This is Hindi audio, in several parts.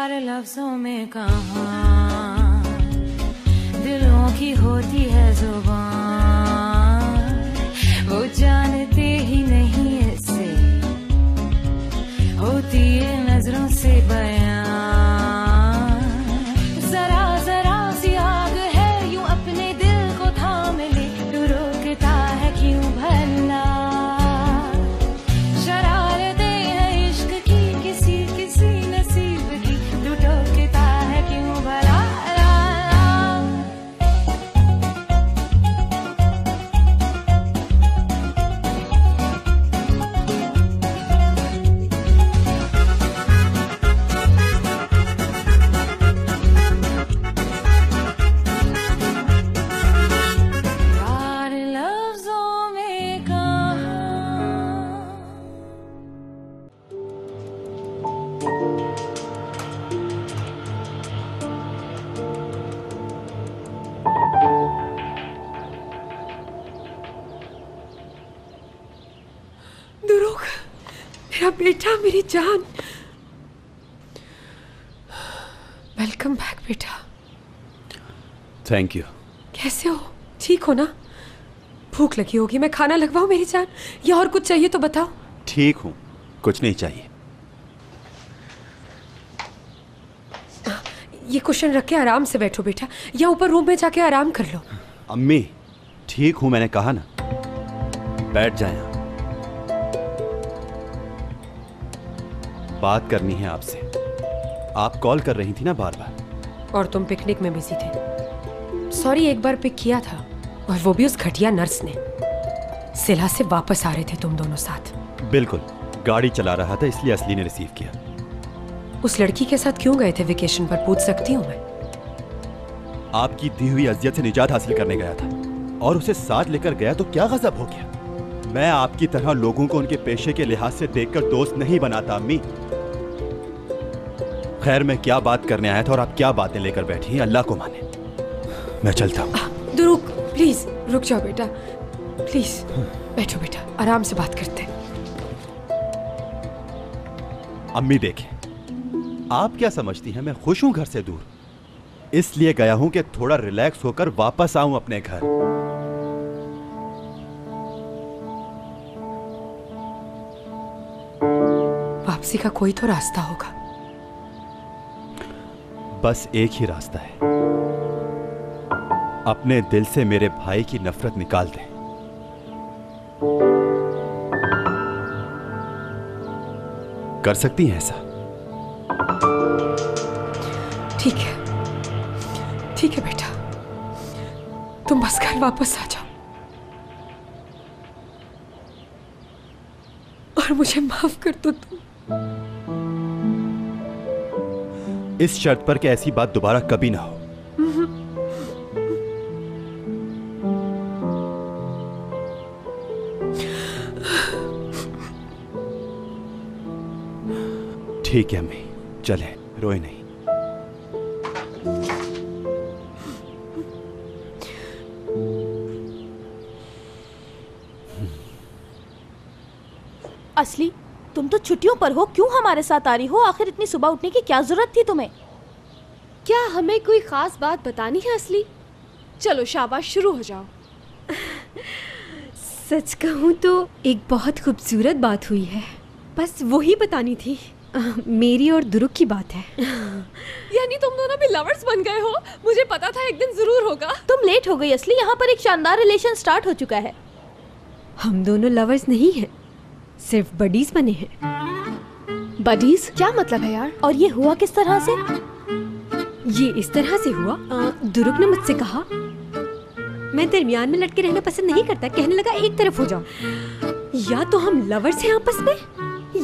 प्यार लफ्जों में कहाँ दिलों की होती है जुबान, वो जानते ही नहीं इससे होती है नजरों से बयान। जरा जरा सी आग है यूं अपने दिल को थाम ले, तू रोकता है क्यों भला, शरारतें हैं इश्क की किसी किसी नसीब की, तू टोकता है क्यों भला। मेरा बेटा, मेरी जान, वेलकम बैक बेटा। Thank you. कैसे हो? ठीक हो ना? भूख लगी होगी, मैं खाना लगवाऊं मेरी जान, या और कुछ चाहिए तो बताओ। ठीक हूँ, कुछ नहीं चाहिए। ये कुशन रख के आराम से बैठो बेटा, या ऊपर रूम में जाके आराम कर लो। अम्मी ठीक हूँ, मैंने कहा ना, बैठ जाए। बात करनी है आपसे। आप कॉल कर रही थी ना बार बार। और तुम पिकनिक में बिजी थे। सॉरी, एक बार पिक किया था, और वो भी उस घटिया नर्स ने। सिला से वापस आ रहे थे तुम दोनों साथ। बिल्कुल, गाड़ी चला रहा था इसलिए असली ने रिसीव किया। उस लड़की के साथ क्यों गए थे वेकेशन पर, पूछ सकती हूँ मैं? आपकी दी हुई अजियत से निजात हासिल करने गया था, और उसे साथ लेकर गया तो क्या गजब हो गया। मैं आपकी तरह लोगों को उनके पेशे के लिहाज से देखकर दोस्त नहीं बनाता अम्मी। खैर, मैं क्या बात करने आया था और आप क्या बातें लेकर बैठी हैं, अल्लाह को माने। मैं चलता हूँ। रुक, प्लीज रुक जाओ बेटा, प्लीज बैठो बेटा, आराम से बात करते हैं। अम्मी देखें, आप क्या समझती हैं मैं खुश हूं घर से दूर? इसलिए गया हूं कि थोड़ा रिलैक्स होकर वापस आऊं अपने घर। वापसी का कोई तो रास्ता होगा। बस एक ही रास्ता है, अपने दिल से मेरे भाई की नफरत निकाल दें। कर सकती हैं ऐसा? ठीक है, ठीक है बेटा, तुम बस घर वापस आ जाओ और मुझे माफ कर दो तुम। इस शर्त पर कि ऐसी बात दोबारा कभी ना हो। ठीक है अम्मी, चले, रोए नहीं। असली, तुम तो छुट्टियों पर हो, क्यों हमारे साथ आ रही हो? आखिर इतनी सुबह उठने की क्या जरूरत थी तुम्हें? क्या हमें कोई खास बात बतानी है असली? चलो शाबाश, शुरू हो जाओ। सच कहूँ तो एक बहुत खूबसूरत बात हुई है, बस वही बतानी थी। मेरी और दुरुक की बात है। यानी तुम दोनों भी लवर्स बन गए हो? मुझे पता था एक दिन जरूर होगा। तुम लेट हो गई असली, यहाँ पर एक शानदार रिलेशन स्टार्ट हो चुका है। हम दोनों लवर्स नहीं हैं, सिर्फ बडीज बने हैं। बडीज? क्या मतलब है यार? और ये हुआ किस तरह से? ये इस तरह से हुआ, दुरुक ने मुझसे कहा, मैं दरमियान में लटके रहना पसंद नहीं करता, कहने लगा एक तरफ हो जाओ, या तो हम लवर्स हैं आपस में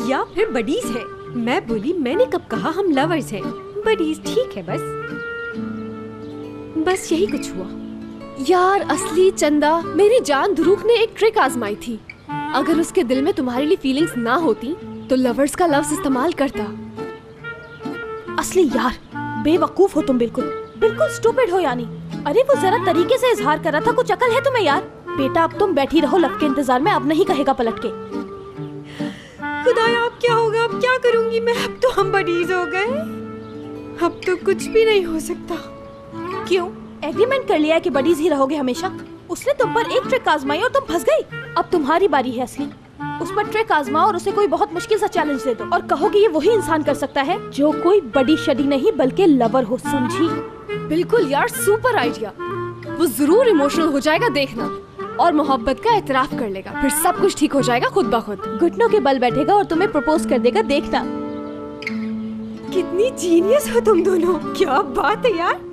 या फिर बडीज हैं। मैं बोली, मैंने कब कहा हम लवर्स हैं, बडीज ठीक है। बस यही कुछ हुआ। यार असली चंदा, मेरी जान दुरुक ने एक ट्रिक आजमाई थी। अगर उसके दिल में तुम्हारे लिए फीलिंग्स ना होती तो लवर्स का लफ्ज इस्तेमाल करता। असली यार, बेवकूफ हो तुम, बिल्कुल बिल्कुल स्टूपिड हो। यानी अरे वो जरा तरीके से इजहार कर रहा था, कुछ अकल है तुम्हें यार? बेटा अब तुम बैठी रहो लव के इंतजार में, अब नहीं कहेगा पलट के। खुदाया अब क्या होगा, अब क्या करूंगी मैं? अब तो हम बडीज हो गए। अब तो कुछ भी नहीं हो सकता। क्यों? एग्रीमेंट कर लिया है कि बडीज ही रहोगे हमेशा। उसने तुम पर एक ट्रिक आजमाई और तुम फंस गई। अब तुम्हारी बारी है असली। उस पर ट्रिक आजमाओ और उसे कोई बहुत मुश्किल सा चैलेंज दे दो और कहो कि ये वही इंसान कर सकता है जो कोई बड़ी शडी नहीं बल्कि लवर हो। समझी? बिल्कुल यार, सुपर आइडिया। वो जरूर इमोशनल हो जाएगा, देखना, और मोहब्बत का एतराफ कर लेगा। फिर सब कुछ ठीक हो जाएगा खुद ब खुद। घुटनों के बल बैठेगा और तुम्हें प्रपोज कर देगा, देखना। कितनी जीनियस हो तुम दोनों, क्या बात है यार।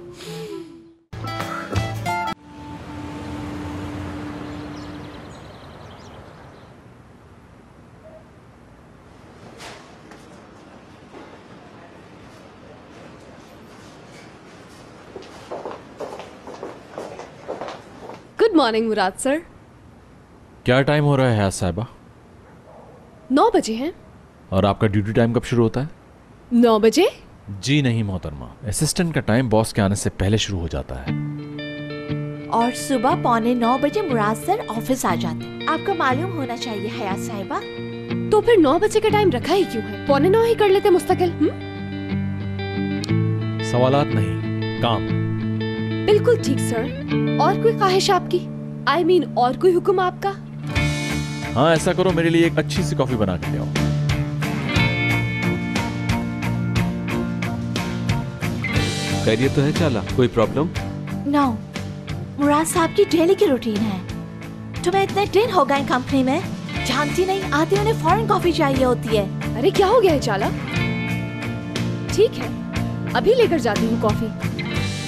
गुड मॉर्निंग मुराद सर। क्या टाइम हो रहा है हयात साहिबा? 9 बजे हैं। और आपका ड्यूटी टाइम कब शुरू होता है? 9 बजे? जी नहीं मोहतरमा, असिस्टेंट का टाइम बॉस के आने से पहले शुरू हो जाता है। और सुबह 8:45 बजे मुराद सर ऑफिस आ जाते हैं। आपको मालूम होना चाहिए हयात साहिबा। तो फिर 9 बजे का टाइम रखा ही क्यों है? 8:45 ही कर लेते मुस्तकिल। सवालात नहीं, काम। बिल्कुल ठीक सर। और कोई ख्वाहिश आपकी? I mean, और कोई हुक्म आपका? हाँ, ऐसा करो, मेरे लिए एक अच्छी सी कॉफी बना के ले आओ। खैरियत तो है चाला? कोई प्रॉब्लम? नो, मुराद साहब की डेली की रूटीन है। तुम्हें इतने दिन हो गए कंपनी में, जानती नहीं, आते उन्हें फॉरेन कॉफी चाहिए होती है। अरे क्या हो गया है चाला? ठीक है, अभी लेकर जाती हूँ कॉफी।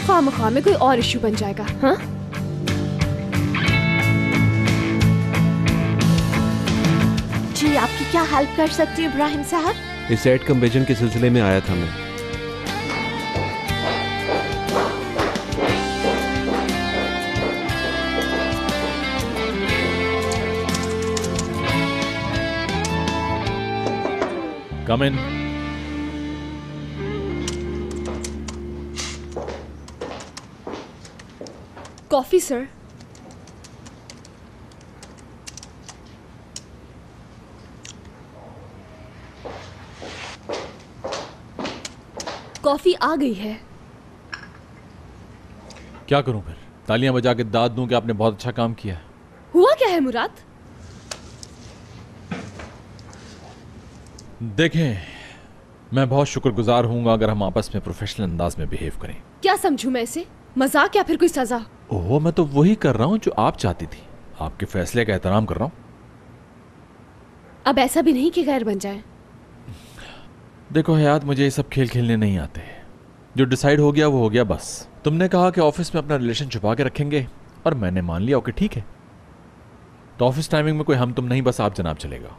खामखा में कोई और इश्यू बन जाएगा। हाँ, जी आपकी क्या हेल्प कर सकती हूँ इब्राहिम साहब? इस एड कन्वर्जन के सिलसिले में आया था मैं। Come in. Coffee sir. Coffee आ गई है। क्या करूं फिर? तालियां बजा के दाद दूं कि आपने बहुत अच्छा काम किया। हुआ क्या है मुराद? देखें, मैं बहुत शुक्रगुजार हूंगा अगर हम आपस में प्रोफेशनल अंदाज में बिहेव करें। क्या समझूं मैं इसे? मजाक या फिर कोई सजा? ओह, मैं तो वही कर रहा हूं जो आप चाहती थी। आपके फैसले का एहतराम कर रहा हूं। अब ऐसा भी नहीं कि गैर बन जाए। देखो हयात, मुझे ये सब खेल खेलने नहीं आते। जो डिसाइड हो गया वो हो गया बस। तुमने कहा कि ऑफिस में अपना रिलेशन छुपा के रखेंगे और मैंने मान लिया। ओके ठीक है, तो ऑफिस टाइमिंग में कोई हम तुम नहीं, बस आप जनाब चलेगा।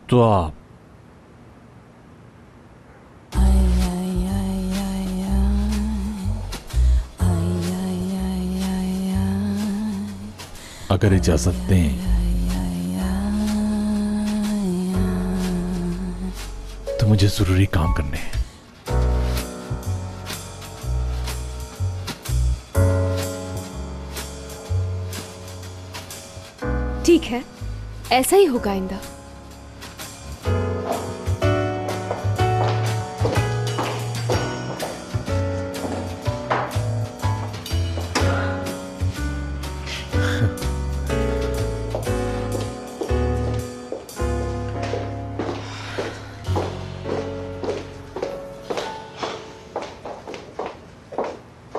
तो आप अगर इजाजत दें तो मुझे जरूरी काम करने हैं। ठीक है, ऐसा ही होगा आइंदा।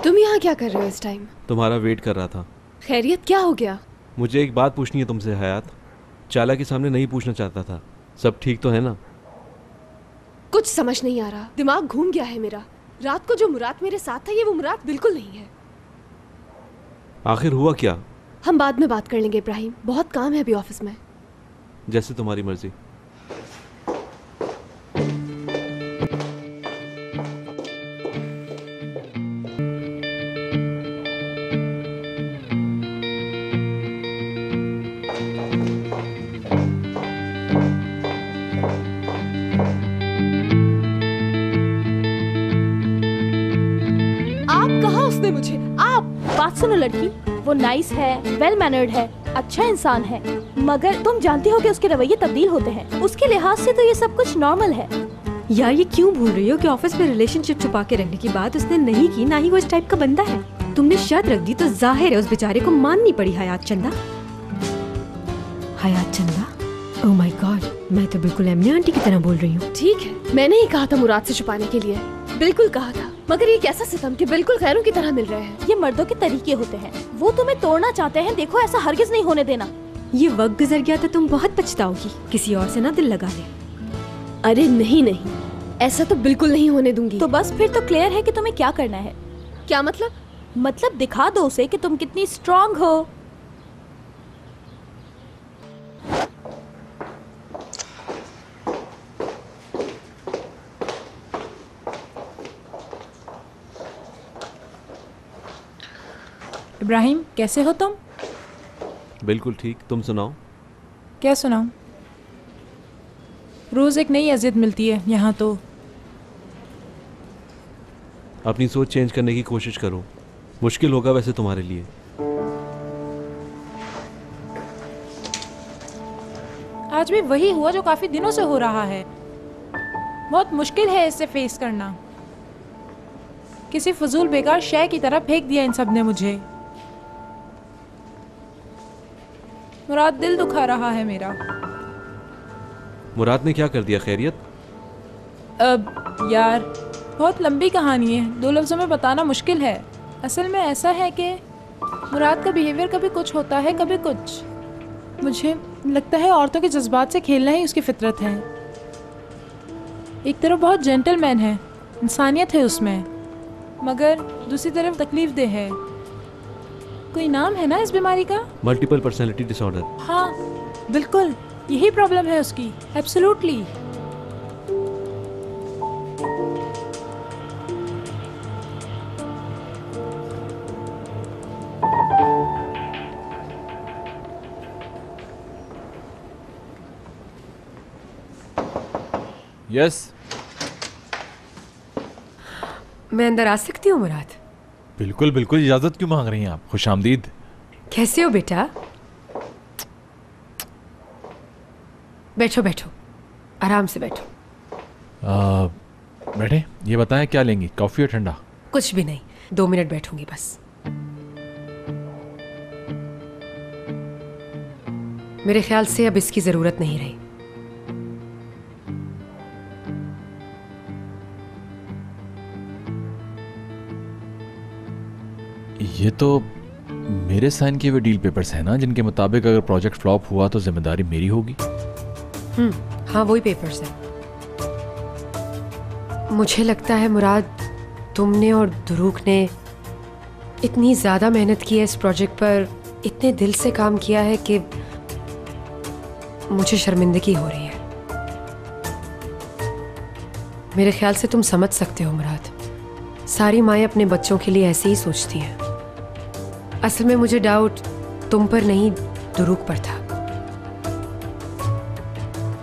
तुम यहाँ क्या कर रहे हो इस टाइम? तुम्हारा वेट कर रहा था। खैरियत, क्या हो गया? मुझे एक बात पूछनी है तुमसे हयात। चाला के सामने नहीं पूछना चाहता था। सब ठीक तो है ना? कुछ समझ नहीं आ रहा, दिमाग घूम गया है मेरा। रात को जो मुराद मेरे साथ था, ये वो मुराद बिल्कुल नहीं है। आखिर हुआ क्या? हम बाद में बात कर लेंगे इब्राहिम, बहुत काम है अभी ऑफिस में। जैसे तुम्हारी मर्जी। आप कहा उसने मुझे? आप बात सुनो लड़की, वो नाइस है, वेल मैनर्ड है, अच्छा इंसान है, मगर तुम जानती हो कि उसके रवैये तब्दील होते हैं। उसके लिहाज से तो ये सब कुछ नॉर्मल है। यार ये क्यों भूल रही हो कि ऑफिस में रिलेशनशिप छुपा के रखने की बात उसने नहीं की, ना ही वो इस टाइप का बंदा है। तुमने शर्त रख दी तो जाहिर है उस बेचारे को माननी पड़ी। हयात चंदा, हयात चंदा, ओह माय गॉड, मैं तो बिल्कुल एमने आंटी की तरह बोल रही हूँ। ठीक है, मैंने ही कहा था मुराद से छुपाने के लिए, बिल्कुल कहा था। मगर ये कैसा सितम कि बिल्कुल गैरों की तरह मिल रहे हैं। ये मर्दों के तरीके होते हैं, वो तुम्हें तोड़ना चाहते हैं। देखो ऐसा हरगिज नहीं होने देना। ये वक्त गुजर गया तो तुम बहुत पछताओगी। किसी और से ना दिल लगा ले। अरे नहीं नहीं, ऐसा तो बिल्कुल नहीं होने दूंगी। तो बस फिर तो क्लियर है कि तुम्हें क्या करना है। क्या मतलब? मतलब दिखा दो उसे कि तुम कितनी स्ट्रांग हो। इब्राहिम, कैसे हो तुम? बिल्कुल ठीक, तुम सुनाओ। क्या सुनाऊं? रोज एक नई अजियत मिलती है यहाँ तो। अपनी सोच चेंज करने की कोशिश करो, मुश्किल होगा वैसे तुम्हारे लिए। आज भी वही हुआ जो काफी दिनों से हो रहा है। बहुत मुश्किल है इसे फेस करना। किसी फजूल बेकार शय की तरह फेंक दिया इन सब ने मुझे। मुराद, दिल दुखा रहा है मेरा। मुराद ने क्या कर दिया? खैरियत? अब यार बहुत लंबी कहानी है, 2 लफ्ज़ों में बताना मुश्किल है। असल में ऐसा है कि मुराद का बिहेवियर कभी कुछ होता है कभी कुछ। मुझे लगता है औरतों के जज्बात से खेलना ही उसकी फितरत है। एक तरफ बहुत जेंटलमैन है, इंसानियत है उसमें, मगर दूसरी तरफ तकलीफ दे है। कोई नाम है ना इस बीमारी का? Multiple personality disorder. हाँ बिल्कुल, यही प्रॉब्लम है उसकी। एब्सोल्युटली। यस, मैं अंदर आ सकती हूँ मुराद? बिल्कुल बिल्कुल, इजाजत क्यों मांग रही हैं आप? खुशामदीद। कैसे हो बेटा? बैठो बैठो, आराम से बैठो। बैठे। ये बताएं क्या लेंगी, कॉफी और ठंडा? कुछ भी नहीं, 2 मिनट बैठूंगी बस। मेरे ख्याल से अब इसकी जरूरत नहीं रही। ये तो मेरे साइन किए हुए डील पेपर्स हैं ना, जिनके मुताबिक अगर प्रोजेक्ट फ्लॉप हुआ तो जिम्मेदारी मेरी होगी। हाँ वही पेपर्स हैं। मुझे लगता है मुराद, तुमने और दुरूक ने इतनी ज़्यादा मेहनत की है इस प्रोजेक्ट पर, इतने दिल से काम किया है कि मुझे शर्मिंदगी हो रही है। मेरे ख्याल से तुम समझ सकते हो मुराद, सारी माएँ अपने बच्चों के लिए ऐसे ही सोचती हैं। असल में मुझे डाउट तुम पर नहीं, दुरूक पर था।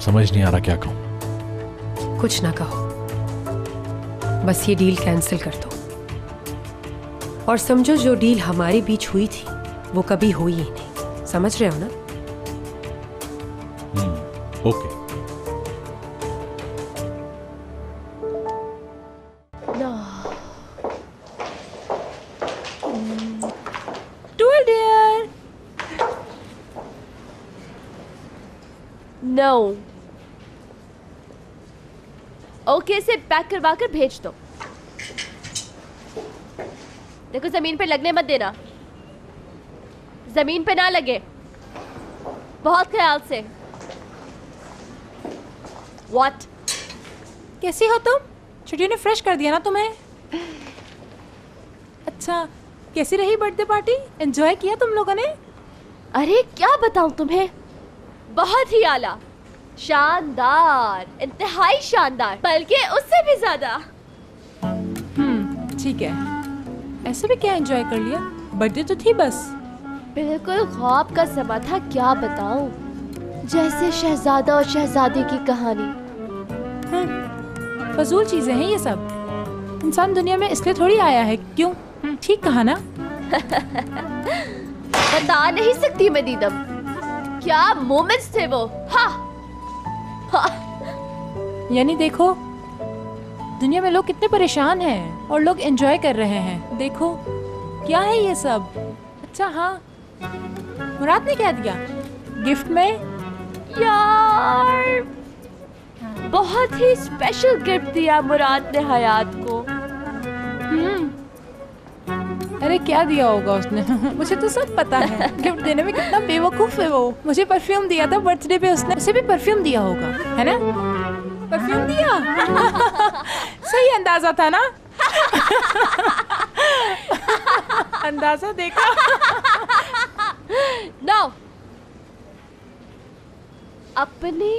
समझ नहीं आ रहा क्या कहूं। कुछ ना कहो, बस ये डील कैंसिल कर दो और समझो जो डील हमारे बीच हुई थी वो कभी हुई ही नहीं। समझ रहे हो ना? ओके। टूल डियर। नो। ओके, से पैक करवा कर भेज दो। देखो जमीन पे लगने मत देना, जमीन पे ना लगे, बहुत ख्याल से। What? कैसी हो तुम? छुट्टियों ने फ्रेश कर दिया ना तुम्हें? अच्छा, कैसी रही बर्थडे पार्टी? एंजॉय किया तुम लोगों ने? अरे क्या बताऊं तुम्हें, बहुत ही आला, शानदार, इंतहाई शानदार, बल्कि उससे भी ज्यादा। ठीक है, ऐसे भी क्या एंजॉय कर लिया? बर्थडे तो थी बस। बिल्कुल ख्वाब का समा था, क्या बताऊं, जैसे शहजादा और शहजादी की कहानी। फजूल चीजें हैं ये सब। इंसान दुनिया में इसलिए थोड़ी आया है। क्यों? ठीक कहा ना? बता नहीं सकती मैं दीदम, क्या मोमेंट्स थे वो। हाँ हाँ। यानी देखो दुनिया में लोग कितने परेशान हैं और लोग एंजॉय कर रहे हैं। देखो क्या है ये सब। अच्छा हाँ, मुराद ने क्या दिया गिफ्ट में? यार बहुत ही स्पेशल गिफ्ट दिया मुराद ने हयात को। अरे क्या दिया होगा उसने? मुझे तो सब पता है। गिफ्ट देने में कितना बेवकूफ है वो। मुझे परफ्यूम दिया था बर्थडे पे उसने, उसे भी परफ्यूम दिया होगा, है ना? परफ्यूम दिया। सही अंदाजा था ना? अंदाजा देखा? नो, अपनी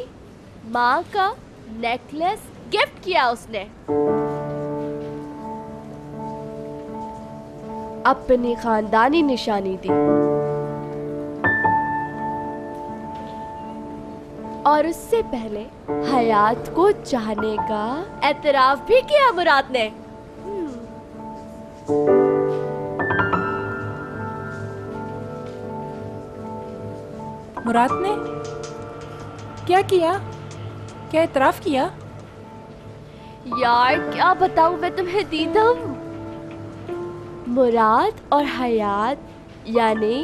माँ का नेकलेस गिफ्ट किया उसने, अपनी खानदानी निशानी दी और उससे पहले हयात को चाहने का एतराफ भी किया मुराद ने। मुराद ने क्या किया? क्या एतराफ किया? यार क्या बताऊं मैं तुम्हें दीदम, मुराद और हयात यानी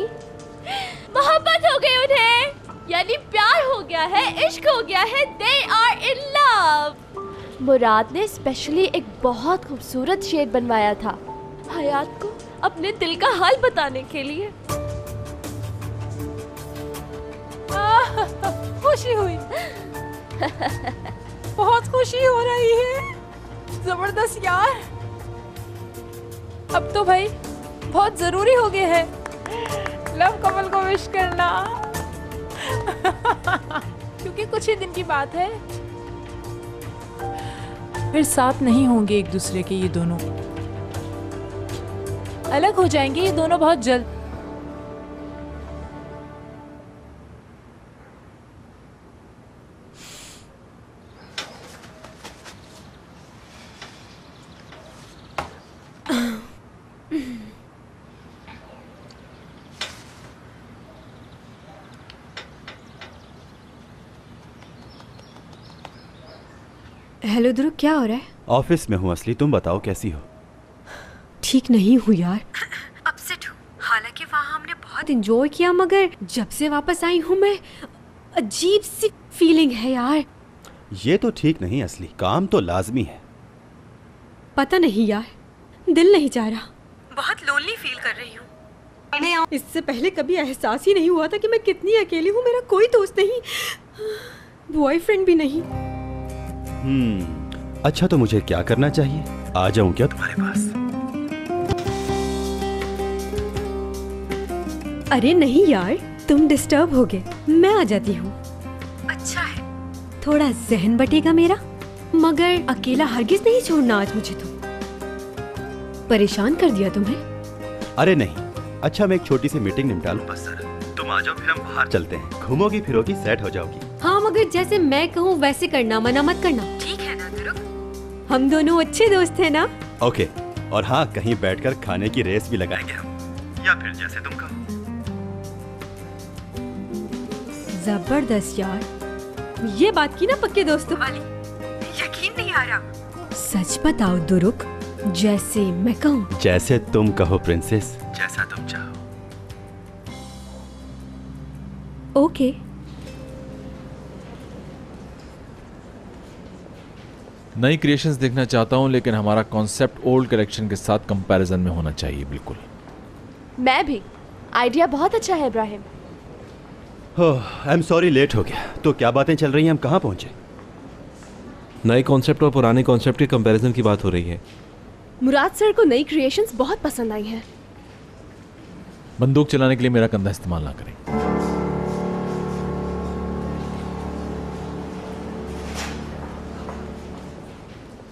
मोहब्बत हो गई उन्हें, यानी प्यार हो गया है, इश्क हो गया है। They are in love। मुराद ने स्पेशली एक बहुत खूबसूरत शेर बनवाया था हयात को अपने दिल का हाल बताने के लिए। खुशी हुई। बहुत खुशी हो रही है। जबरदस्त यार। अब तो भाई बहुत जरूरी हो गया है लव कमल को विश करना। क्योंकि कुछ ही दिन की बात है, फिर साथ नहीं होंगे एक दूसरे के ये दोनों, अलग हो जाएंगे ये दोनों बहुत जल्द। हेलो ध्रुव, क्या हो रहा है? ऑफिस में हूँ असली, तुम बताओ कैसी हो? ठीक नहीं हूँ यार, अपसेट हूँ। हालांकि वहाँ हमने बहुत एंजॉय किया, मगर जब से वापस आई हूँ मैं, अजीब सी फीलिंग है यार। ये तो ठीक नहीं असली, काम तो लाजमी है। पता नहीं यार, दिल नहीं चाह रहा, बहुत लोनली फील कर रही हूँ। इससे पहले कभी एहसास ही नहीं हुआ था कि मैं कितनी अकेली हूँ। मेरा कोई दोस्त नहीं, बॉयफ्रेंड भी नहीं। अच्छा तो मुझे क्या करना चाहिए? आ जाऊं क्या तुम्हारे पास? अरे नहीं यार, तुम डिस्टर्ब हो गए, मैं आ जाती हूँ। अच्छा है, थोड़ा जहन बटेगा मेरा, मगर अकेला हरगिज नहीं छोड़ना आज मुझे। तो परेशान कर दिया तुम्हें? अरे नहीं, अच्छा मैं एक छोटी सी मीटिंग निपटा लूं बस। तुम आ जाओ, फिर हम बाहर चलते हैं, घूमोगी फिरोगी, सेट हो जाओगी। हाँ मगर जैसे मैं कहूँ वैसे करना, मना मत करना, ठीक है ना ध्रुव? हम दोनों अच्छे दोस्त हैं ना? ओके। और हाँ, कहीं बैठकर खाने की रेस भी लगाएंगे हम, या फिर जैसे तुम कहो। जबरदस्त यार, ये बात की ना पक्के दोस्तों वाली। यकीन नहीं आ रहा। सच बताओ दुरुक, जैसे मैं कहूँ। जैसे तुम कहो प्रिंसेस, जैसा तुम चाहो। ओके। नई क्रिएशंस देखना चाहता हूं, लेकिन हमारा कॉन्सेप्ट ओल्ड कलेक्शन के साथ कंपैरिजन में होना चाहिए। बिल्कुल। मैं भी। आइडिया बहुत अच्छा है Ibrahim. I am sorry, late हो गया। तो क्या बातें चल रही हैं, हम कहाँ पहुंचे? नए कॉन्सेप्ट और पुराने कॉन्सेप्ट के कंपैरिजन की बात हो रही है। मुराद सर को नई क्रिएशंस बहुत पसंद आई हैं। बंदूक चलाने के लिए मेरा कंधा इस्तेमाल ना करें।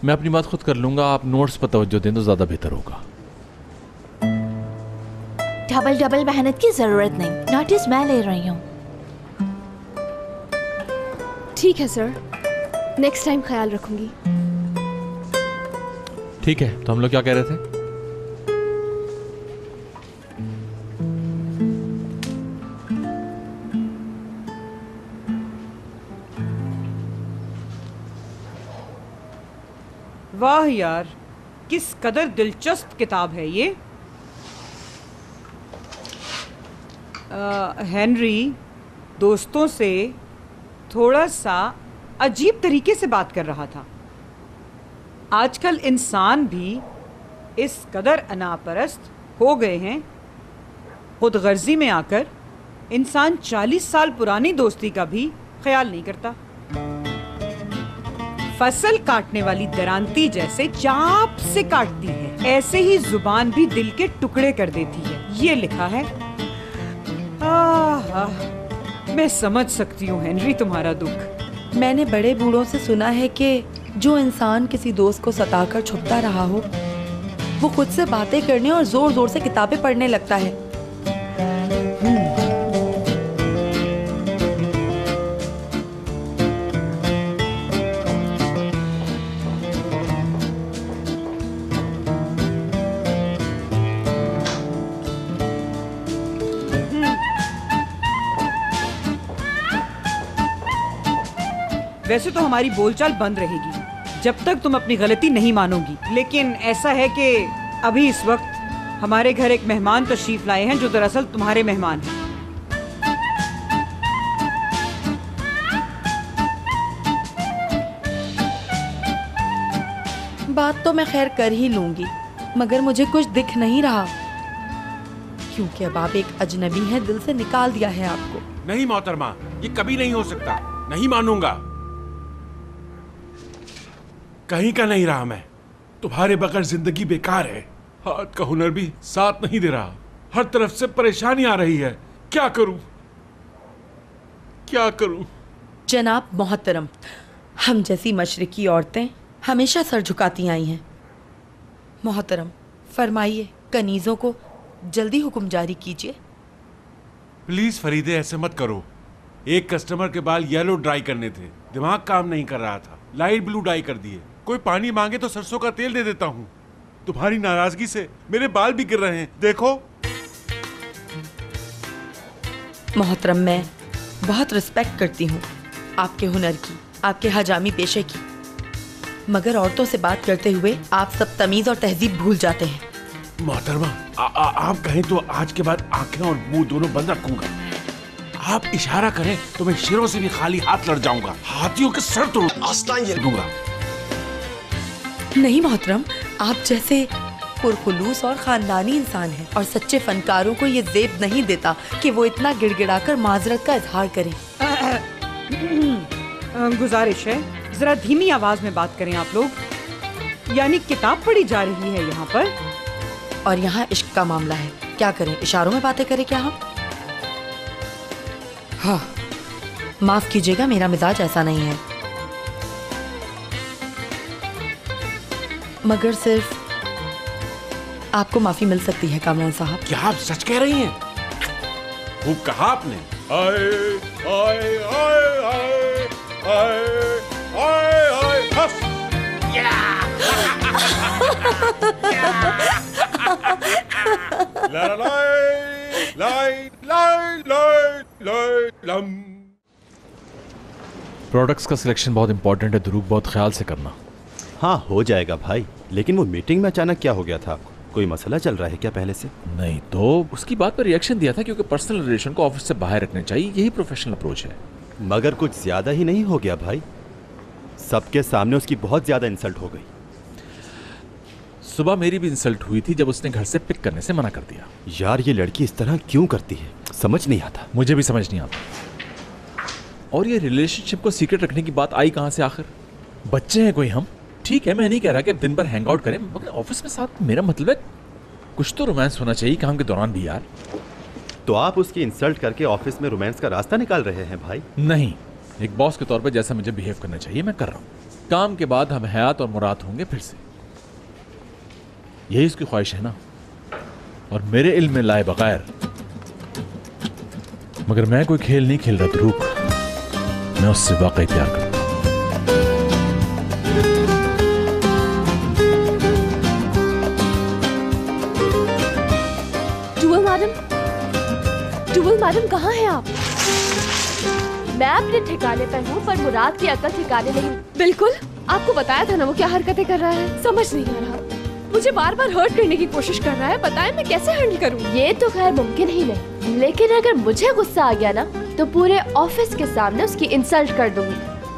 मैं अपनी बात खुद कर लूंगा, आप नोट्स पर तवज्जो दें तो ज्यादा बेहतर होगा। डबल मेहनत की जरूरत नहीं, नोटिस मैं ले रही हूँ। ठीक है सर, नेक्स्ट टाइम ख्याल रखूंगी। ठीक है, तो हम लोग क्या कह रहे थे? वाह यार, किस कदर दिलचस्प किताब है ये। हेनरी दोस्तों से थोड़ा सा अजीब तरीके से बात कर रहा था। आजकल इंसान भी इस कदर अनापरस्त हो गए हैं, खुदगर्जी में आकर इंसान 40 साल पुरानी दोस्ती का भी ख्याल नहीं करता। फसल काटने वाली दरांती जैसे चाप से काटती है, ऐसे ही जुबान भी दिल के टुकड़े कर देती है। ये लिखा है। मैं समझ सकती हूँ हेनरी तुम्हारा दुख। मैंने बड़े बूढ़ों से सुना है कि जो इंसान किसी दोस्त को सताकर छुपता रहा हो, वो खुद से बातें करने और जोर जोर से किताबें पढ़ने लगता है। वैसे तो हमारी बोलचाल बंद रहेगी जब तक तुम अपनी गलती नहीं मानोगी, लेकिन ऐसा है कि अभी इस वक्त हमारे घर एक मेहमान तशरीफ लाए हैं जो दरअसल तुम्हारे मेहमान हैं। बात तो मैं खैर कर ही लूंगी, मगर मुझे कुछ दिख नहीं रहा, क्योंकि अब आप एक अजनबी हैं। दिल से निकाल दिया है आपको। नहीं मोहतरमा, ये कभी नहीं हो सकता, नहीं मानूंगा। कहीं का नहीं रहा मैं। तुम्हारे बगैर जिंदगी बेकार है। हाथ का हुनर भी साथ नहीं दे रहा। हर तरफ से परेशानी आ रही है। क्या करूं, क्या करूं? जनाब मोहतरम, हम जैसी मशरिकी औरतें हमेशा सर झुकाती आई हैं। मोहतरम फरमाइए, कनीज़ों को जल्दी हुक्म जारी कीजिए। प्लीज फरीदे, ऐसे मत करो। एक कस्टमर के बाल येलो ड्राई करने थे, दिमाग काम नहीं कर रहा था, लाइट ब्लू डाई कर दिए। कोई पानी मांगे तो सरसों का तेल दे देता हूँ। तुम्हारी नाराजगी से मेरे बाल भी गिर रहे हैं, देखो। मोहतरम, मैं बहुत रिस्पेक्ट करती हूँ आपके हुनर की, आपके हजामी पेशे की, मगर औरतों से बात करते हुए आप सब तमीज और तहजीब भूल जाते हैं। मोहतरमा, आप कहें तो आज के बाद आंखें और मुंह दोनों बंद रखूंगा। आप इशारा करें तो मैं शेरों से भी खाली हाथ लड़ जाऊंगा, हाथियों के सर तोड़ दूंगा। नहीं मोहतरम, आप जैसे पुरखुलूस और खानदानी इंसान हैं, और सच्चे फनकारों को ये ज़ेब नहीं देता कि वो इतना गिड़गिड़ाकर माजरत का इजहार करें। गुजारिश है, जरा धीमी आवाज में बात करें आप लोग। यानी किताब पढ़ी जा रही है यहाँ पर, और यहाँ इश्क का मामला है। क्या करें, इशारों में बातें करें क्या हम? हाँ, माफ कीजिएगा, मेरा मिजाज ऐसा नहीं है, मगर सिर्फ आपको माफी मिल सकती है कामरान साहब। क्या आप सच कह रही हैं? खूब कहा आपने। आए आए आए आए आए आए आए हस। ला ला लाई लाई लाई लाई लम। प्रोडक्ट्स का सिलेक्शन बहुत इंपॉर्टेंट है ध्रुव, बहुत ख्याल से करना। हाँ हो जाएगा भाई, लेकिन वो मीटिंग में अचानक क्या हो गया था? कोई मसला चल रहा है क्या पहले से? नहीं तो उसकी बात पर रिएक्शन दिया था, क्योंकि पर्सनल रिलेशन को ऑफिस से बाहर रखने चाहिए, यही प्रोफेशनल अप्रोच है। मगर कुछ ज्यादा ही नहीं हो गया भाई? सबके सामने उसकी बहुत ज्यादा इंसल्ट हो गई। सुबह मेरी भी इंसल्ट हुई थी जब उसने घर से पिक करने से मना कर दिया। यार ये लड़की इस तरह क्यों करती है, समझ नहीं आता। मुझे भी समझ नहीं आता। और ये रिलेशनशिप को सीक्रेट रखने की बात आई कहां से आखिर? बच्चे हैं कोई हम, ठीक है, मैं नहीं कह रहा कि दिन भर हैंग आउट करें, मगर ऑफिस में साथ मेरा मतलब है कुछ तो रोमांस होना चाहिए काम के दौरान भी यार। तो आप उसकी इंसल्ट करके ऑफिस में रोमांस का रास्ता निकाल रहे हैं भाई? नहीं, एक बॉस के तौर पे जैसा मुझे बिहेव करना चाहिए मैं कर रहा हूँ। काम के बाद हम हयात और मुराद होंगे फिर से, यही उसकी ख्वाहिश है ना। और मेरे इल्म में लाए बगैर, मगर मैं कोई खेल नहीं खेल रहा ध्रुव, मैं उससे वाकई प्यार करता हूं। टुवल मैडम कहाँ हैं आप? मैं अपने ठिकाने पर हूँ, पर मुराद की अकल ठिकाने नहीं। बिल्कुल, आपको बताया था ना वो क्या हरकतें कर रहा है, समझ नहीं आ रहा। मुझे बार बार हर्ट करने की कोशिश कर रहा है, बताएं मैं कैसे हैंडल करूं? ये तो खैर मुमकिन ही नहीं, लेकिन अगर मुझे गुस्सा आ गया ना तो पूरे ऑफिस के सामने उसकी इंसल्ट कर दूंगी,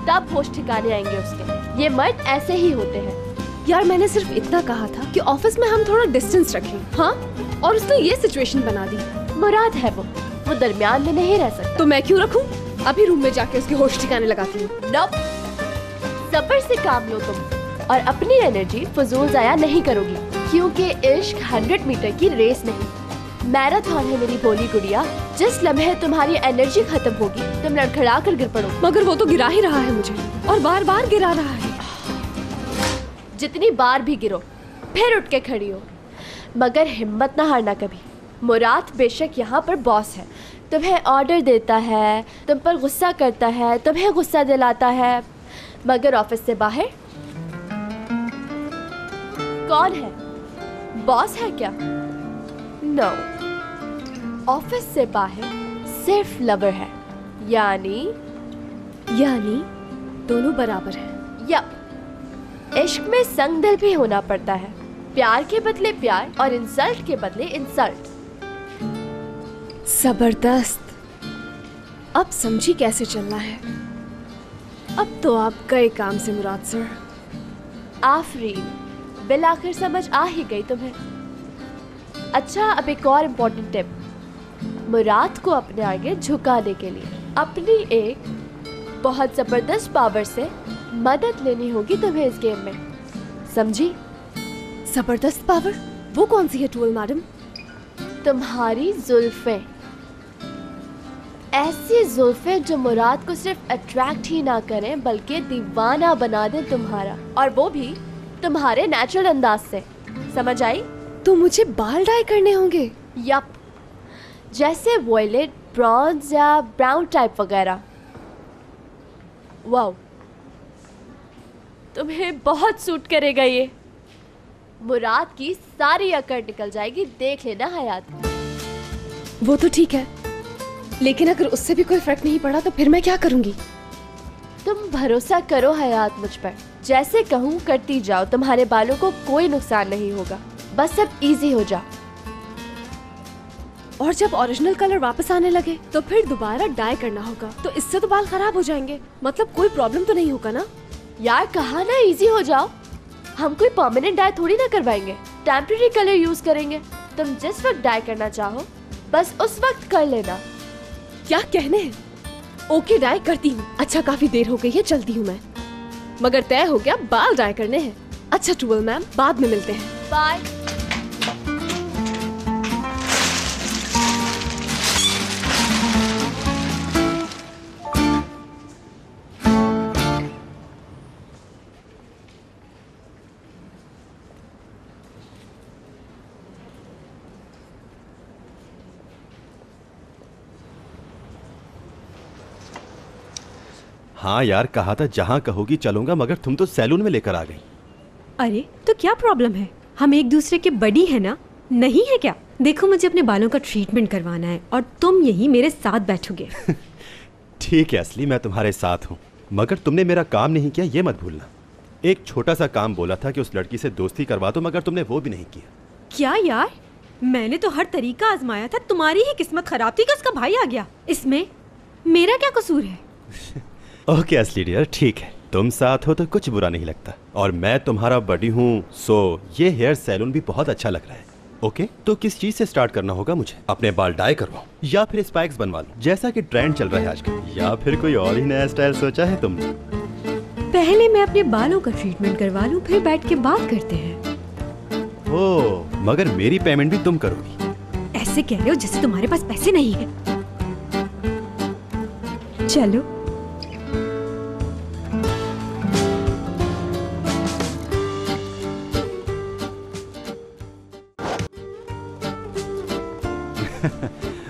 तब होश ठिकाने आएंगे उसके। ये मर्द ऐसे ही होते हैं। यार मैंने सिर्फ इतना कहा था कि ऑफिस में हम थोड़ा डिस्टेंस रखें, हाँ? और उसने ये सिचुएशन बना दी। मुराद है वो दरमियान में नहीं रह सकता। तो मैं क्यों रखूं? अभी रूम में जाके उसके होश ठिकाने लगाती हूँ। नो, सब्र से काम लो तुम और अपनी एनर्जी फजूल जाया नहीं करोगी, क्योंकि इश्क 100 मीटर की रेस नहीं, मैराथन है मेरी भोली गुड़िया। जिस लम्हे तुम्हारी एनर्जी खत्म होगी तुम लड़खड़ा कर गिर पड़ो। मगर वो तो गिरा ही रहा है मुझे, और बार बार गिरा रहा है। जितनी बार भी गिरो फिर उठ के खड़ी हो, मगर हिम्मत ना हारना कभी। मुराद बेशक यहाँ पर बॉस है, तुम्हें ऑर्डर देता है, तुम पर गुस्सा करता है, तुम्हें गुस्सा दिलाता है, मगर ऑफिस से बाहर कौन है? बॉस है क्या? नो, ऑफिस से बाहर सिर्फ लवर है, यानी दोनों बराबर हैं। यप, इश्क में संग दिल भी होना पड़ता है, प्यार के बदले प्यार और इंसल्ट के बदले इंसल्ट। जबरदस्त, अब समझी कैसे चलना है। अब तो आप गए काम से मुराद सर। आफरीन, बिल आखिर समझ आ ही गई तुम्हें। अच्छा, अब एक और इम्पोर्टेंट टिप, मुराद को अपने आगे झुकाने के लिए अपनी एक बहुत जबरदस्त पावर से मदद लेनी होगी तुम्हें इस गेम में, समझी? जबरदस्त पावर? वो कौन सी है टूल मैडम? तुम्हारी जुल्फें, ऐसी जुल्फें जो मुराद को सिर्फ अट्रैक्ट ही ना करें बल्कि दीवाना बना दें तुम्हारा, और वो भी तुम्हारे नेचुरल अंदाज से, समझ आई? तो मुझे बाल डाई करने होंगे? यप, जैसे वॉयलेट, ब्रॉन्ज या ब्राउन टाइप वगैरह। वाओ, तुम्हें बहुत सूट करेगा ये। मुराद की सारी अकड़ निकल जाएगी, देख लेना हयात। वो तो ठीक है, लेकिन अगर उससे भी कोई फर्क नहीं पड़ा तो फिर मैं क्या करूंगी? तुम भरोसा करो हयात मुझ पर, जैसे कहूँ करती जाओ, तुम्हारे बालों को कोई नुकसान नहीं होगा, बस सब इजी हो जाओ। और जब ओरिजिनल कलर वापस आने लगे तो फिर दोबारा डाई करना होगा, तो इससे तो बाल खराब हो जाएंगे। मतलब कोई प्रॉब्लम तो नहीं होगा ना? यार कहा ना इजी हो जाओ, हम कोई परमानेंट डाई थोड़ी ना करवाएंगे, टेम्परेरी कलर यूज करेंगे। तुम जिस वक्त डाई करना चाहो बस उस वक्त कर लेना। क्या कहने हैं? ओके, डाई करती हूँ। अच्छा, काफी देर हो गई है, चलती हूँ मैं। मगर तय हो गया, बाल डाई करने हैं। अच्छा टूवल मैम, बाद में मिलते हैं। बाय। हाँ यार, कहा था जहाँ कहोगी चलूंगा, मगर तुम तो सैलून में लेकर आ गई। अरे तो क्या प्रॉब्लम है? हम एक दूसरे के बड़ी है ना, नहीं है क्या? देखो, मुझे अपने बालों का ट्रीटमेंट करवाना है और तुम यही मेरे साथ बैठोगे। ठीक है असली, मैं तुम्हारे साथ हूँ, मगर तुमने मेरा काम नहीं किया ये मत भूलना। एक छोटा सा काम बोला था कि उस लड़की से दोस्ती करवा दो, मगर तुमने वो भी नहीं किया। क्या यार, मैंने तो हर तरीका आजमाया था, तुम्हारी ही किस्मत खराब थी कि उसका भाई आ गया। इसमें मेरा क्या कसूर है? ओके असली डियर, ठीक है, तुम साथ हो तो कुछ बुरा नहीं लगता, और मैं तुम्हारा बडी हूँ, सो ये हेयर सैलून भी बहुत अच्छा लग रहा है। ओके, तो किस चीज से स्टार्ट करना होगा मुझे? अपने बाल डाई करवाऊं या फिर स्पाइक्स बनवा लूं, जैसा कि ट्रेंड चल रहा है आजकल, या फिर कोई और ही नया स्टाइल सोचा है तुमने? पहले मैं अपने बालों का ट्रीटमेंट करवा लूं, फिर बैठ के बात करते हैं। ओह, मगर मेरी पेमेंट भी तुम करोगी? ऐसे कह रहे हो जैसे तुम्हारे पास पैसे नहीं है। चलो।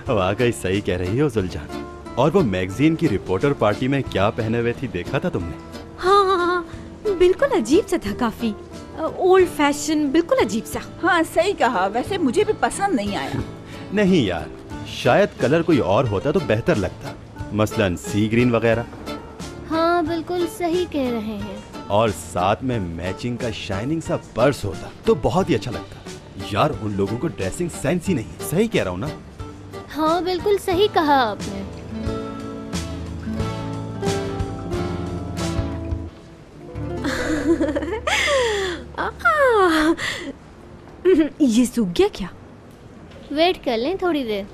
वाकई सही कह रही हो जुलजान। और वो मैगजीन की रिपोर्टर पार्टी में क्या पहने हुए थी, देखा था तुमने? हाँ, बिल्कुल अजीब सा था, काफी ओल्ड फैशन, बिल्कुल अजीब सा। हाँ सही कहा, वैसे मुझे भी पसंद नहीं आया। नहीं यार, शायद कलर कोई और होता तो बेहतर लगता, मसलन सी ग्रीन वगैरह। हाँ बिल्कुल सही कह रहे हैं। और साथ में मैचिंग का शाइनिंग सा पर्स होता तो बहुत ही अच्छा लगता। यार उन लोगों को ड्रेसिंग सेंस ही नहीं। सही कह रहा हूँ ना? हाँ बिल्कुल सही कहा आपने। ये सूख गया क्या? वेट कर लें थोड़ी देर।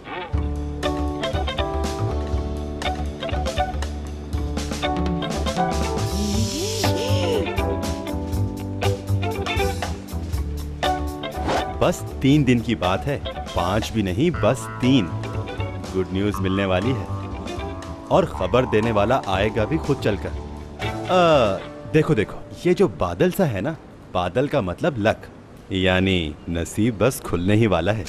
बस 3 दिन की बात है, 5 भी नहीं, बस 3। गुड न्यूज मिलने वाली है और खबर देने वाला आएगा भी खुद चलकर। देखो देखो, ये जो बादल सा है ना, बादल का मतलब लक, यानी नसीब बस खुलने ही वाला है।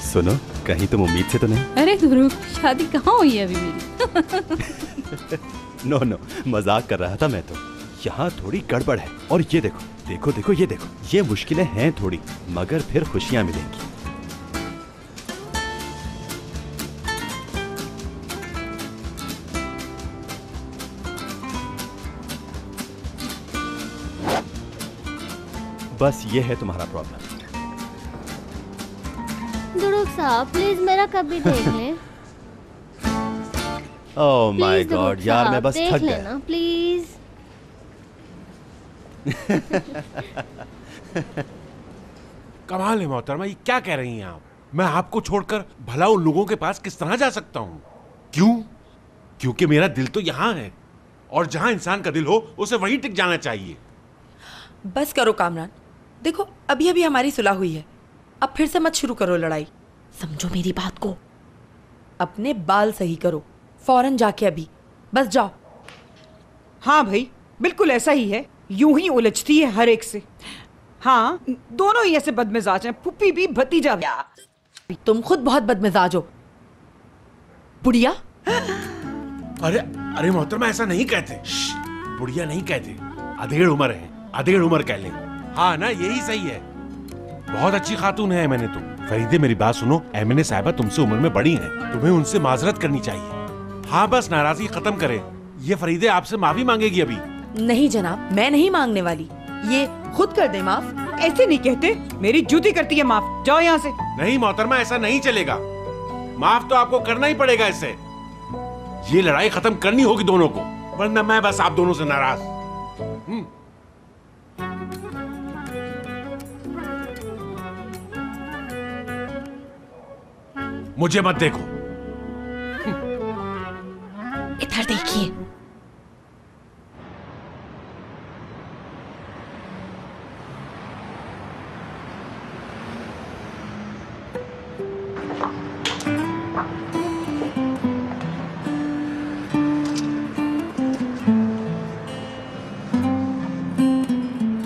सुनो, कहीं तुम उम्मीद से तो नहीं? अरे ध्रुव, शादी कहाँ हुई है अभी मेरी? नो नो, मजाक कर रहा था मैं तो। यहाँ थोड़ी गड़बड़ है। और ये देखो देखो देखो, ये देखो, ये मुश्किलें हैं थोड़ी, मगर फिर खुशियां मिलेंगी। बस ये है तुम्हारा प्रॉब्लम। दुरुक साहब प्लीज मेरा कप भी देख लें। ओह माय गॉड यार, मैं बस थक गया। प्लीज। कमाल है मोहतरमा, ये क्या कह रही हैं आप? मैं आपको छोड़कर भला उन लोगों के पास किस तरह जा सकता हूँ? क्यों? क्योंकि मेरा दिल तो यहाँ है, और जहाँ इंसान का दिल हो उसे वहीं टिक जाना चाहिए। बस करो कामरान, देखो अभी अभी हमारी सुलह हुई है, अब फिर से मत शुरू करो लड़ाई। समझो मेरी बात को, अपने बाल सही करो, फौरन जाके अभी, बस जाओ। हाँ भाई, बिल्कुल ऐसा ही है, यूं ही उलझती है हर एक से। हाँ, दोनों ही ऐसे बदमिजाज हैं, पुप्पी भी भतीजा भी। तुम खुद बहुत बदमिजाज हो बुढ़िया। अरे अरे मोहतरमा, ऐसा नहीं कहते। बुढ़िया नहीं कहते, अधेड़ उम्र है, अधेड़ उम्र कह लें। हाँ ना, यही सही है। बहुत अच्छी खातून है एमएनए। तुम फरीदे मेरी बात सुनो, एमएनए साहिबा तुमसे उम्र में बड़ी हैं, तुम्हें उनसे माजरत करनी चाहिए। हाँ बस नाराजगी खत्म करें। ये फरीदे आपसे माफी मांगेगी अभी। नहीं जनाब, मैं नहीं मांगने वाली, ये खुद कर दे माफ। ऐसे नहीं कहते, मेरी जूती करती है माफ। जाओ यहाँ से। नहीं मोहतरमा, ऐसा नहीं चलेगा, माफ तो आपको करना ही पड़ेगा। इससे ये लड़ाई खत्म करनी होगी दोनों को, वरना मैं बस आप दोनों से नाराज। मुझे मत देखो। इधर देखिए।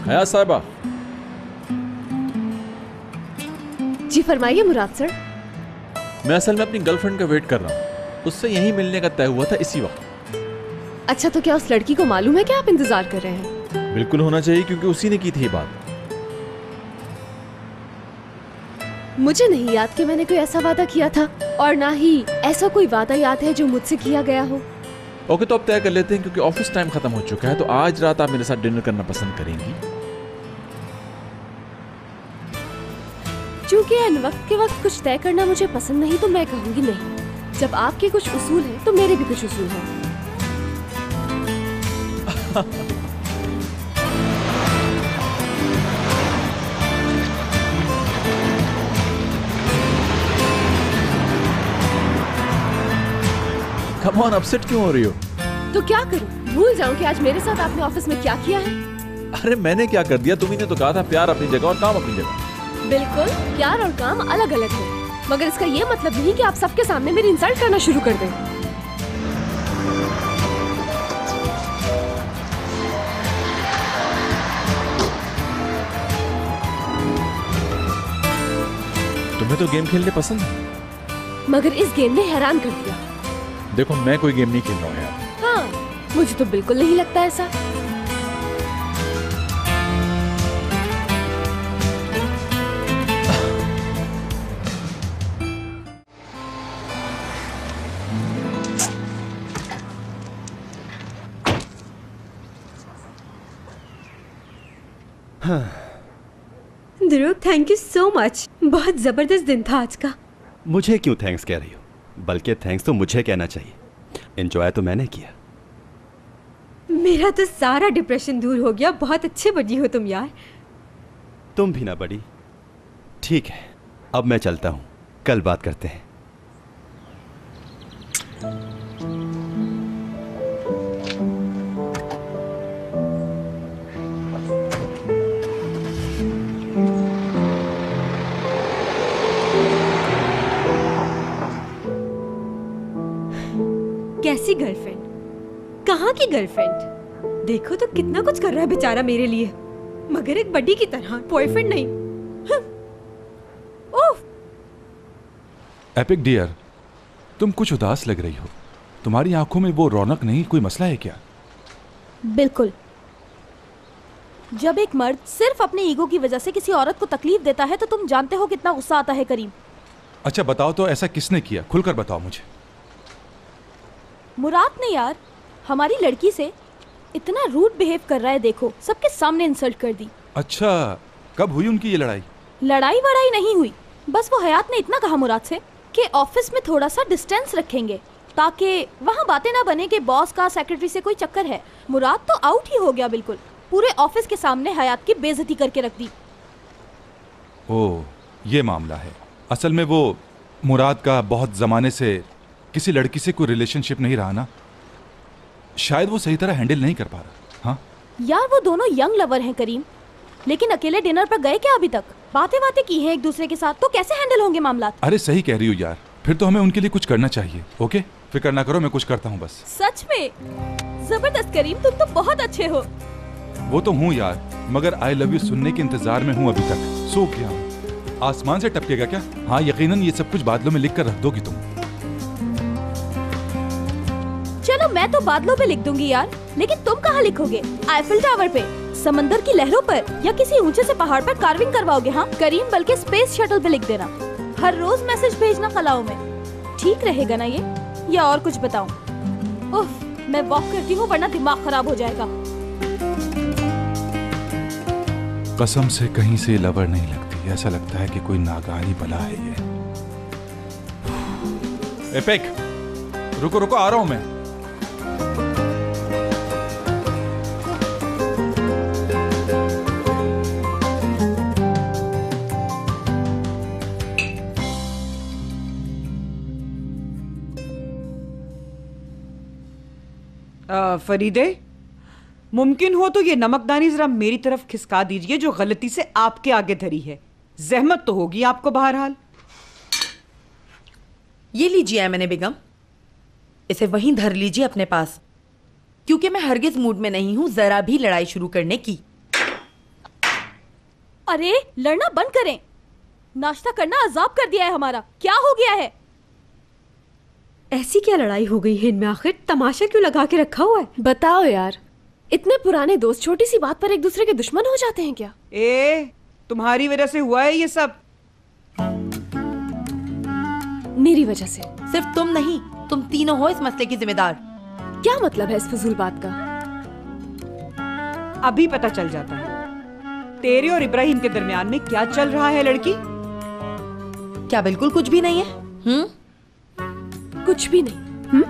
हयात साहिबा। जी फरमाइए मुराद सर। मैं असल में अपनी गर्लफ्रेंड का वेट कर रहा हूँ, उससे यहीं मिलने का तय हुआ था इसी वक्त। अच्छा, तो क्या उस लड़की को मालूम है कि आप इंतजार कर रहे हैं? बिल्कुल होना चाहिए, क्योंकि उसी ने की थी ये बात। मुझे नहीं याद कि मैंने कोई ऐसा वादा किया था, और ना ही ऐसा कोई वादा याद है जो मुझसे किया गया हो। ओके, तो अब तय कर लेते हैं, क्योंकि ऑफिस टाइम खत्म हो चुका है। तो आज रात आप मेरे साथ डिनर करना पसंद करेंगी? चूंकि इन वक्त के वक्त कुछ तय करना मुझे पसंद नहीं, तो मैं कहूंगी नहीं। जब आपके कुछ उसूल हैं, तो मेरे भी कुछ उसूल हैं। कम ऑन, अपसेट क्यों हो रही हो? तो क्या करूं? भूल जाऊं कि आज मेरे साथ आपने ऑफिस में क्या किया है? अरे मैंने क्या कर दिया? तुम्ही ने तो कहा था प्यार अपनी जगह और काम अपनी जगह। बिल्कुल, प्यार और काम अलग अलग है, मगर इसका ये मतलब नहीं कि आप सबके सामने मेरी इंसल्ट करना शुरू कर दें। तुम्हें तो गेम खेलने पसंद है, मगर इस गेम ने हैरान कर दिया। देखो मैं कोई गेम नहीं खेल रहा हूँ यार। हाँ, मुझे तो बिल्कुल नहीं लगता ऐसा। ध्रुव, थैंक यू सो मच। बहुत जबरदस्त दिन था आज का। मुझे क्यों थैंक्स कह रही हो? बल्कि थैंक्स तो मुझे कहना चाहिए। एंजॉय तो मैंने किया। मेरा तो सारा डिप्रेशन दूर हो गया। बहुत अच्छे बड़ी हो तुम यार। तुम भी ना बड़ी। ठीक है, अब मैं चलता हूँ, कल बात करते हैं। कैसी गर्लफ्रेंड? कहाँ की गर्लफ्रेंड? देखो तो कितना कुछ कर रहा है बेचारा मेरे लिए, मगर एक बड़ी की तरह, बॉयफ्रेंड नहीं। ओह एपिक डियर, तुम कुछ उदास लग रही हो। तुम्हारी आंखों में वो रौनक नहीं, कोई मसला है क्या? बिल्कुल। जब एक मर्द सिर्फ अपने ईगो की वजह से किसी औरत को तकलीफ देता है तो तुम जानते हो कितना गुस्सा आता है करीम। अच्छा बताओ तो, ऐसा किसने किया? खुलकर बताओ मुझे। मुराद ने यार, हमारी लड़की से इतना रूड बिहेव कर रहा है, देखो सबके सामने इंसल्ट कर दी। अच्छा, कब हुई उनकी ये लड़ाई? लड़ाई वड़ाई नहीं हुई, बस वो हयात ने इतना कहा मुराद से कि ऑफिस में थोड़ा सा डिस्टेंस रखेंगे ताकि वहाँ बातें ना बने कि बॉस का सेक्रेटरी से कोई चक्कर है। मुराद तो आउट ही हो गया बिल्कुल, पूरे ऑफिस के सामने हयात की बेइज्जती करके रख दी। ओह, ये मामला है। असल में वो मुराद का बहुत ज़माने से किसी लड़की से कोई रिलेशनशिप नहीं रहा ना, शायद वो सही तरह हैंडल नहीं कर पा रहा। हाँ यार, वो दोनों यंग लवर हैं करीम, लेकिन अकेले डिनर पर गए क्या अभी तक? बातें की हैं एक दूसरे के साथ, तो कैसे हैंडल होंगे मामला? अरे सही कह रही हो यार, फिर तो हमें उनके लिए कुछ करना चाहिए। ओके, फिक्र ना करो, मैं कुछ करता हूँ बस। सच में जबरदस्त करीम, तुम तो बहुत अच्छे हो। वो तो हूँ यार, मगर आई लव यू सुनने के इंतजार में हूँ अभी तक। सो क्या आसमान से टपकेगा क्या? हाँ यकीनन ये सब कुछ बादलों में लिख कर रख दोगी तुम। चलो मैं तो बादलों पे लिख दूंगी यार, लेकिन तुम कहाँ लिखोगे? आईफिल टावर पे, समंदर की लहरों पर, या किसी ऊंचे से पहाड़ पर कार्विंग करवाओगे? हाँ करीम, बल्कि स्पेस शटल पे लिख देना। हर रोज मैसेज भेजना कलाओं में, ठीक रहेगा ना ये? या और कुछ बताऊं? उफ, मैं वॉक करती हूँ वरना दिमाग खराब हो जाएगा। कसम से कहीं से लवर नहीं लगती, ऐसा लगता है कि कोई नागानी बला है ये। एपिक, रुको रुको, आ रहा हूं मैं। फरीदे, मुमकिन हो तो ये नमकदानी जरा मेरी तरफ खिसका दीजिए जो गलती से आपके आगे धरी है। जहमत तो होगी आपको बहरहाल। ये लीजिए एमने बेगम, इसे वहीं धर लीजिए अपने पास, क्योंकि मैं हरगिज मूड में नहीं हूं जरा भी लड़ाई शुरू करने की। अरे लड़ना बंद करें, नाश्ता करना अजाब कर दिया है हमारा। क्या हो गया है? ऐसी क्या लड़ाई हो गई है इनमें? आखिर तमाशा क्यों लगा के रखा हुआ है? बताओ यार, इतने पुराने दोस्त छोटी सी बात पर एक दूसरे के दुश्मन हो जाते हैं क्या? तुम्हारी वजह से हुआ है ये सब। मेरी वजह से? सिर्फ तुम नहीं, तुम तीनों हो इस मसले की जिम्मेदार। क्या मतलब है इस फजूल बात का? अभी पता चल जाता है तेरे और इब्राहिम के दरमियान में क्या चल रहा है। लड़की, क्या बिल्कुल कुछ भी नहीं है? कुछ भी नहीं।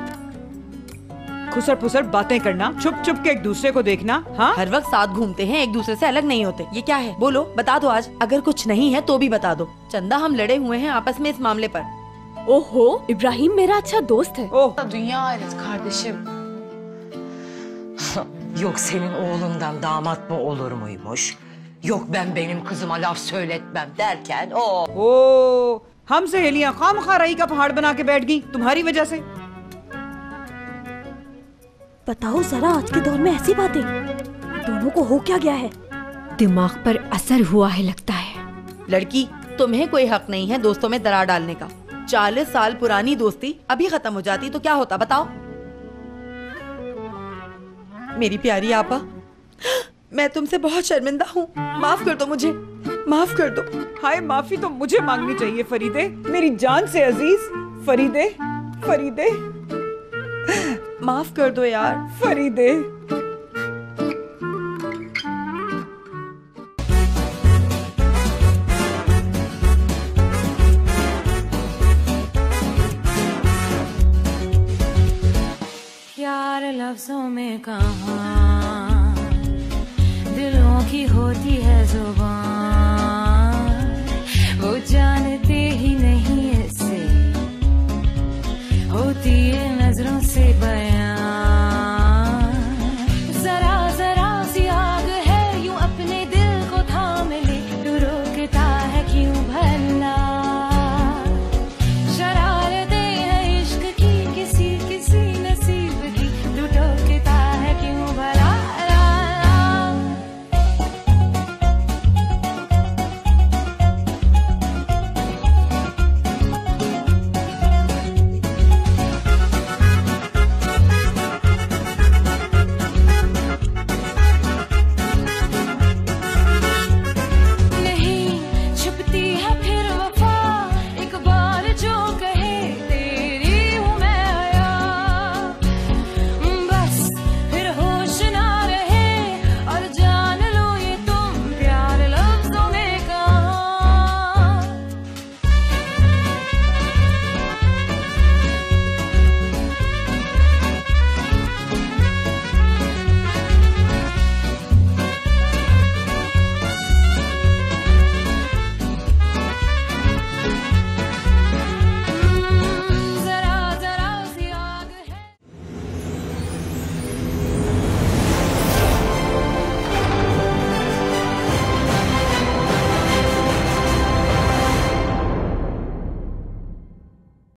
खुसर फुसर बातें करना, छुप छुप के एक दूसरे को देखना। हाँ, हर वक्त साथ घूमते हैं, एक दूसरे से अलग नहीं होते। ये क्या है? बोलो, बता दो आज। अगर कुछ नहीं है तो भी बता दो। चंदा, हम लड़े हुए हैं आपस में इस मामले पर। ओहो, इब्राहिम मेरा अच्छा दोस्त है। Dünya alet kardeşim. Yok senin oğlundan damat mı olur muymuş? Yok ben benim kızıma laf söyletmem derken o. हम सहेलियां खामखाराई का पहाड़ बना के बैठ गई तुम्हारी वजह से। बताओ जरा, आज के दौर में ऐसी बातें, दोनों को हो क्या गया है? दिमाग पर असर हुआ है लगता है। लड़की, तुम्हें कोई हक नहीं है दोस्तों में दरार डालने का। 40 साल पुरानी दोस्ती अभी खत्म हो जाती तो क्या होता बताओ? मेरी प्यारी आपा, मैं तुमसे बहुत शर्मिंदा हूँ, माफ कर दो मुझे, माफ कर दो। हाय, माफी तो मुझे मांगनी चाहिए फरीदे, मेरी जान से अजीज। फरीदे, फरीदे, माफ कर दो यार। फरीदे। होती है जुबान